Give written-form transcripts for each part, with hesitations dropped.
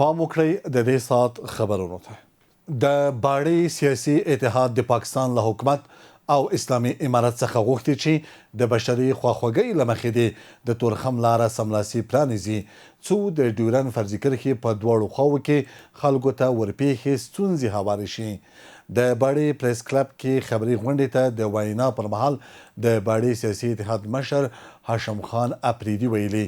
پام وکړئ د دې ساعت خبرونو ته د باړې سیاسي اتحاد د پاکستان له حکومت او اسلامي امارت څخه غوښتي چې د بشري خواخوږۍ له مخې د تورخم لاره سملاسي پرانیزي څو د ډیورن فرضي کرښې په دواړو خواو کې خلکو ته ورپېښې ستونزې هوارې شي. د باړې پریس کلب کې خبري غونډې ته د وینا پر مهال د باړې سیاسي اتحاد مشر هاشم خان اپریدي ویلي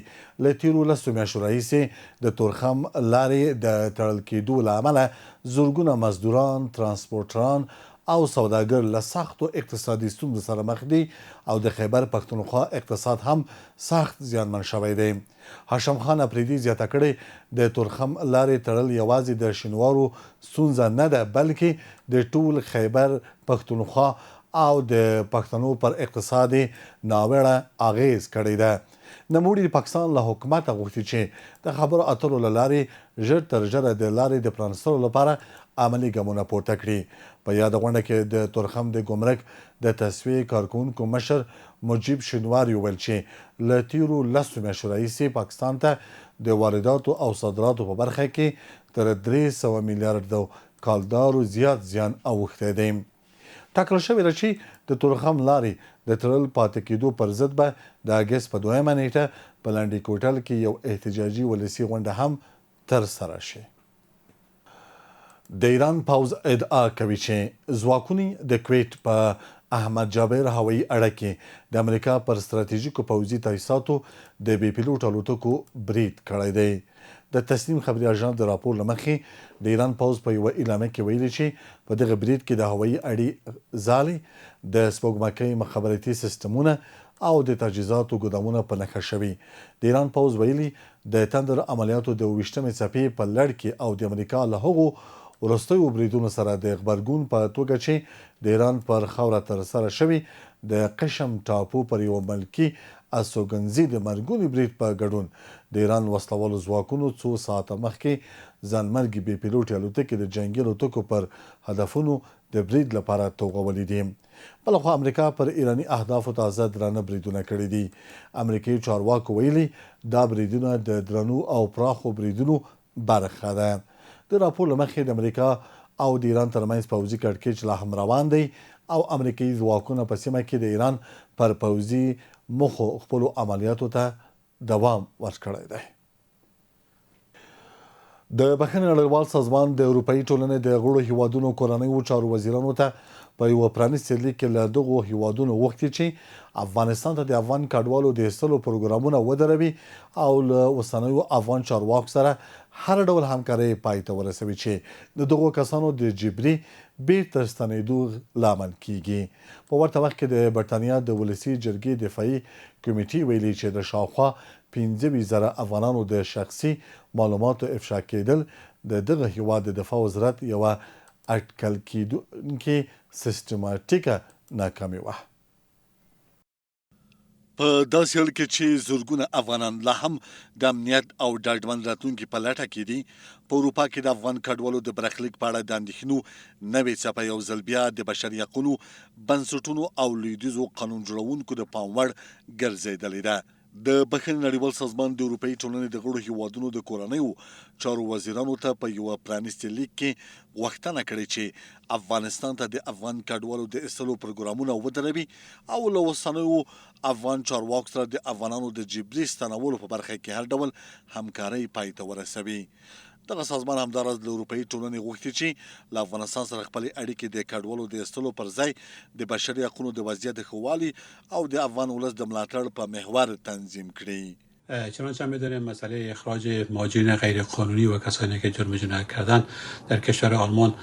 له تیرو لسو میاشتو راهیسې د تورخم لارې د تړل کېدو له امله زرګونه مزدوران، ترانسپورټران او سوداګر له سختو اقتصادي ستونزو سره مخ دي او د خیبر پښتونخوا اقتصاد هم سخت زیانمن شوی دی. هاشم خان اپریدي زیاته کړې د تورخم لارې تړل یوازې د شینوارو ستونزه نه ده بلکې د ټول خیبر پښتونخوا او د پښتنو پر اقتصادي ناوړه اغیز کړی ده. نوموړي پاکستان له حکومته غوښتي چې د خبرو اترو له لارې ژر تر ژره د لارې د پرانستلو لپاره عملي ګامونه پورته کړي. په یاده غونډه کې د تورخم د ګمرک د تسویې کارکوونکو مشر مجیب شینواري وویل چې له تیرو لسو میاشتو راهیسې پاکستان ته د وارداتو او صادراتو په برخه کې تر 300 میلیارډ کالدارو زیات زیان اوښتی دی. ټاکل شوې ده چې د تورخم لارې د تړل پاتې کېدو پر ضد به د اګست په 2 نیټه په لنډي کوټل کې یو احتجاجي ولسي غونډه هم ترسره شي. د ایران پوځ ادعا کوي چې ځواکونه د کویت په احمد جابر هوایي اډه کې د امریکا پر ستراتیژیکو پوځي تاسیساتو د بې پیلوټ الوتکو برید کړی دی. د تسنیم خبري اژانس د راپور له مخې د ایران پوځ په یوه اعلامیه کې ویلي چې په دغه برید کې د هوایي اډې ځالې د سپوږمکۍ مخابراتي سیستمونه او د تجهیزاتو ګدامونه په نښه شوي. د ایران پوځ ویلي د تندر عملیاتو د 28مې څپې په لړ کې او د امریکا له هغو وروستیو بریدونو سره د غبرګون په توګه چې د ایران پر خاوره ترسره شوي د قشم ټاپو پر یوه ملکي استوګنځي د مرګوني برید په ګډون د ایران وسلوالو ځواکونو څو ساعته مخکې ځانمرګي بې پیلوټې الوتکې د جنګي الوتکو پر هدفونو د برید لپاره توغولې دي. بلخوا امریکا پر ایراني اهدافو تازه درانه بریدونه کړي دي. امریکایي چارواکو ویلي دا بریدونه د درنو او پراخو بریدونو برخه ده. د راپور له مخې د امریکا او د ایران ترمنځ پوځي کړکېچ لا هم روان دی او امریکایي ځواکونه په سیمه کې د ایران پر پوځي موخو خپلو عملیاتو ته دوام ورکړی دی. د بخښنې نړیوال سازمان د اروپایي ټولنې د غړو هیوادونو کورنیو چارو وزیرانو ته په یوه پرانیستي لیک کې له دغو هیوادونو غوښتي چې افغانستان ته د افغان کډوالو د ایستلو پروګرامونه ودروي او له اوسنیو افغان چارواکو سره هر ډول همکارۍ پای ته ورسوي چې د دغو کسانو د جبري بیرته ستنېدو لامل کیږي. په ورته وخت کې د برټانیا د ولسي جرګې دفاعي کمیټې ویلي چې د شاوخوا 15,000 افغانانو د شخصي معلوماتو افشا کېدل د دغه هیواد د دفاع وزارت یوه اټکل کېدونکې سیستماتیکه ناکامي وه. په داسې حال کې چې زرګونه افغانان لا هم د امنیت او ډاډمن راتلونکي په لټه کې دي، په اروپا کې د افغان کډوالو د برخلیک په اړه د اندېښنو نوې څپه یو ځل بیا د بشري حقونو بنسټونو او لویدیځو قانون جوړونکو د پام وړ ګرځېدلې ده. د بخښنې نړیوال سازمان د اروپایي ټولنې د غړو هیوادونو د کورنیو چارو وزیرانو ته په یوه پرانیستي لیک کې غوښتنه کړې چې افغانستان ته د افغان کډوالو د ایستلو پروګرامونه ودروي او له اوسنیو افغان چارواکو سره د افغانانو د جبري ستنولو په برخه کې هر ډول همکارۍ پای ته ورسوي. دغه سازمان همداراز له اروپایي ټولنې غوښتي چې له افغانستان سره خپلې اړیکې د کډوالو د ایستلو پر ځای د بشري حقونو د وضعیت د ښه والي او د افغان ولس د ملاتړ په محور تنظیم کړي. چنانچه می‌دانیم مسئله اخراج مهاجرین غیر قانونی و کسانی که جرم جنایت کردند در کشور آلمان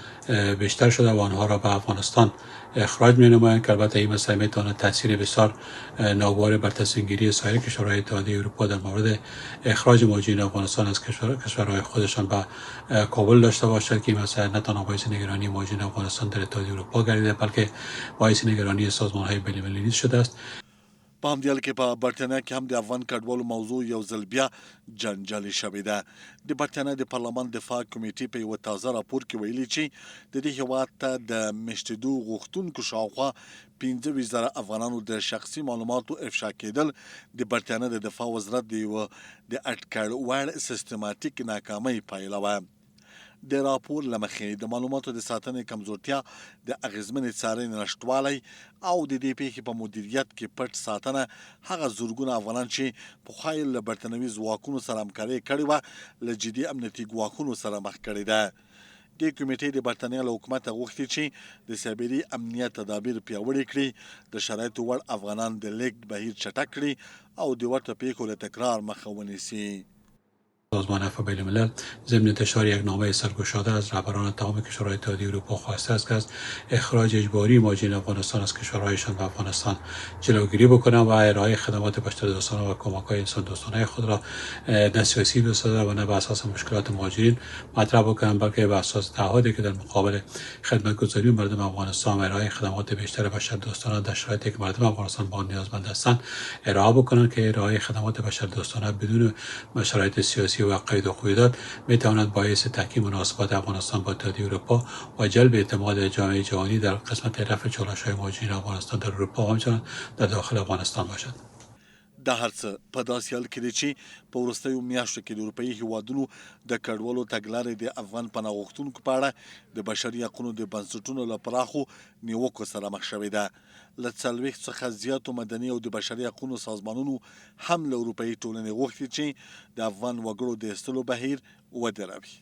بیشتر شده و آنها را به افغانستان اخراج می‌نمایند که البته این مسئله می‌تواند تاثیر بسیار ناگواری بر تصمیم‌گیری سایر کشورهای اتحادیه اروپا در مورد اخراج مهاجرین افغانستان از کشورهای خودشان به کابل داشته باشد که این مسئله نه تنها باعث نگرانی مهاجرین افغانستان در اتحادیه اروپا گردیده بلکه باعث نگرانی سازمان‌های بین‌المللی نیز شده است. په همدې حال کې په برټانیه کې هم د افغان کډوالو موضوع یو ځل بیا جنجالي شوې ده. د برټانیه د پارلمان دفاع کمیټې په یوه تازه راپور کې ویلي چې د دې هېواد ته د میشتېدو غوښتونکو شاوخوا 15,000 افغانانو د شخصي معلوماتو افشا کېدل د برټانیه د دفاع وزارت د یوه د اټکل وړ سیستماتیک ناکامۍ پایله وه. د راپور له مخې د معلوماتو د ساتنې کمزورتیا، د اغیزمنې څارنې نشتوالی او د دې پیښې په مدیریت کې پټ ساتنه هغه زرګونه افغانان چې پخوا یې له برټانوي ځواکونو سره همکاري کړې وه له جدي امنیتي ګواښونو سره مخ کړې ده. دې کمیټې د برټانیه له حکومته غوښتي چې د سایبري امنیت تدابیر پیاوړي کړي، د شرایطو وړ افغانان د لیږد بهیر چټک کړي او د ورته پیښو له تکرار مخه ونیسي. سازمان عفو بین الملل ضمن انتشار یک نامه سرگشاده از رهبران تمام کشورهای اتحادیه اروپا خواسته است که از اخراج اجباری مهاجرین افغانستان از کشورهایشان به افغانستان جلوگیری بکنند و ارائه خدمات بشردوستانه و کمک‌های انسان دوستانه خود را نه سیاسی بسازند و نه به اساس مشکلات مهاجرین مطرح بکنند، بلکه به اساس تعهدی که در مقابل خدمتگزاری مردم افغانستان و ارائه خدمات بیشتر بشردوستانه در شرایطی که مردم افغانستان با نیازمند هستند ارائه بکنند که ارائه خدمات بشردوستانه بدون شرایط سیاسی و قید و قیودات میتواند باعث تحکیم مناسبات افغانستان با اتحادیه اروپا و جلب اعتماد جامعه جهانی در قسمت رفع چالش‌های مهاجرین افغانستان در اروپا و همچنین در داخل افغانستان باشد. دا هر څه په داسې حال کې دی چې په وروستیو میاشتو کې د اروپایي هیوادونو د کډوالو تګلارې د افغان پناه غوښتونکو په اړه د بشري حقونو د بنسټونو له پراخو نیوکو سره مخ شوې ده. له 40 څخه زیاتو مدني او د بشري حقونو سازمانونو هم له اروپایي ټولنې غوښتي چې د افغان وګړو د ایستلو بهیر ودروي.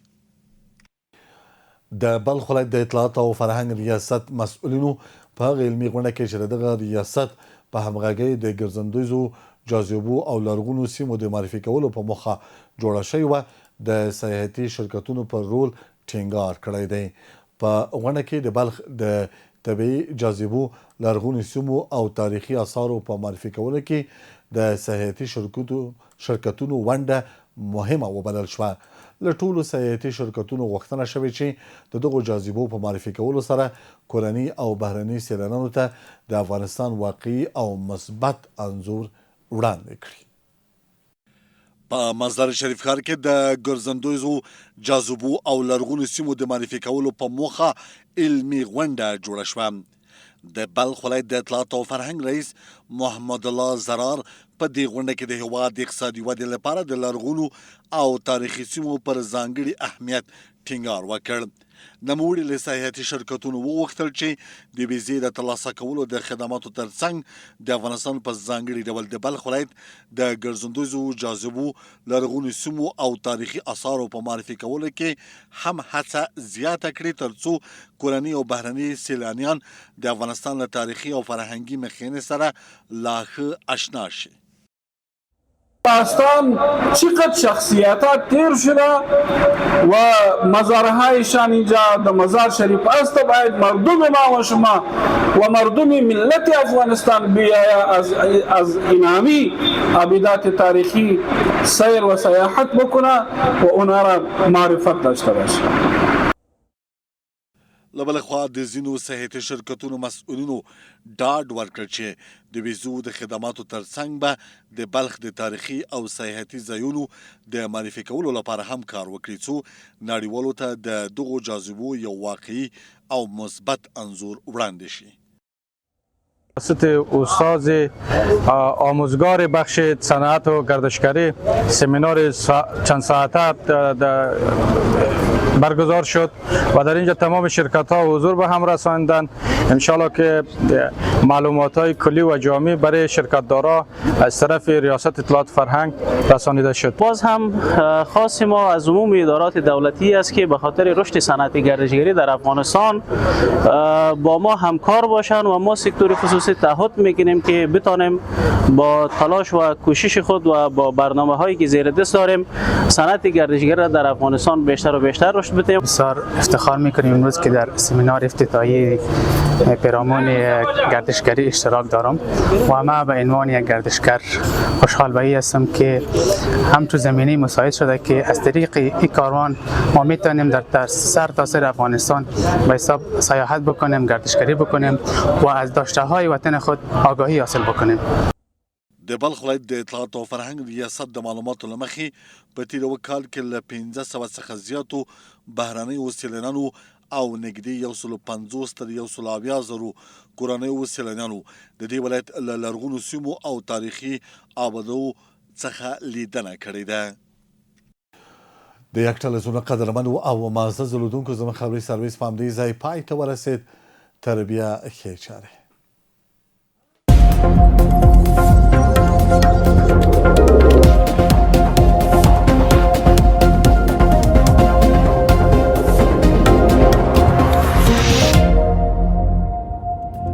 د بلخ ولایت د اطلاعات او فرهنګ ریاست مسؤلینو په هغه علمي غونډه کې چې دغه ریاست په همغږۍ د ګرځندویزو جاذبو او لرغونو سیمو د معرفي کولو په موخه جوړه شوې وه د سیاحتي شرکتونو پر رول ټینګار کړی دی. په غونډه کې د بلخ د طبیعي جاذبو، لرغونو سیمو او تاریخي اثارو په معرفي کولو کې د سیاحتي شرکتونو ونډه مهمه وبلل شوه. له ټولو سیاحتي شرکتونو غوښتنه شوې چې د دغو جاذبو په معرفي کولو سره کورني او بهرني سیلانیانو ته د افغانستان واقعي او مثبت انځور وړاندې کړي. په مزار شریف ښار کې د ګرځندویزو جاذبو او لرغونو سیمو د معرفي کولو په موخه علمي غونډه جوړه شوه. د بلخ ولایت د اطلاعات او فرهنګ رئیس محمد الله زرار په دې غونډه کې د هېواد د اقتصادي ودې لپاره د لرغونو او تاریخي سیمو پر ځانګړي اهمیت ټینګار وکړ. نوموړي له سیاحتي شرکتونو وغوښتل چې د ویزې د ترلاسه کولو د خدماتو ترڅنګ د افغانستان په ځانګړي ډول د بلخ ولایت د ګرځندویزو جاذبو، لرغونو سیمو او تاریخي اثارو په معرفي کولو کې هم هڅه زیاته کړي ترڅو کورني او بهرني سیلانیان د افغانستان له تاریخي او فرهنګي مخینې سره لا ښه آشنا شي. داستان چقدر شخصیتات تیر شده و مزارهایشان اینجا در مزار شریف است. باید مردم ما و شما و مردم ملت افغانستان بیاید از اینامی عبیدات تاریخی سیر و سیاحت بکنه و اونها را معرفت داشته باشه. له بلې خوا د ځینو سیاحتي شرکتونو مسؤلینو ډاډ ورکړ چې د ویزو د خدماتو ترڅنګ به د بلخ د تاریخي او سیاحتي ځایونو د معرفي کولو لپاره هم کار وکړي څو نړیوالو ته د دغو جاذبو یو واقعي او مثبت انځور وړاندې شي. توسط استاد آموزگار بخش صنعت و گردشگری سمینار چند ساعته برگزار شد و در اینجا تمام شرکت ها حضور به هم رساندند. انشالله که معلومات های کلی و جامع برای شرکت دارا از طرف ریاست اطلاعات فرهنگ رسانیده شد. باز هم خاص ما از عموم ادارات دولتی است که به خاطر رشد صنعت گردشگری در افغانستان با ما همکار باشند و ما سکتور خصوصی تعهد میکنیم که بتانیم با تلاش و کوشش خود و با برنامه هایی که زیر دست داریم صنعت گردشگری را در افغانستان بیشتر و بیشتر رشد بدیم. بسیار افتخار میکنیم امروز که در سمینار افتتاحیه پیرامون گردشگری اشتراک دارم و ما به عنوان یک گردشگر خوشحال به این هستم که همچون زمینه مساعد شده که از طریق این کاروان ما میتونیم در سر تا سر افغانستان به حساب سیاحت بکنیم، گردشگری بکنیم و از داشته های وطن خود آگاهی حاصل بکنیم. د بلخ ولایت د اطلاعات او فرهنګ ریاست د معلوماتو له مخې په تېر یوه کال کې له 1500 څخه زیاتو بهرنیو سیلانیانو او نږدې 150 تر 170,000 کورنیو سیلانیانو د دې ولایت له لرغونو سیمو او تاریخي آبادو څخه لیدنه کړې ده. د یک ټلویزیون قدرمنو او معزز لیدونکو زموږ خبري سرویس په همدې ځای پای ته ورسېد. تر بیا ښې چارې.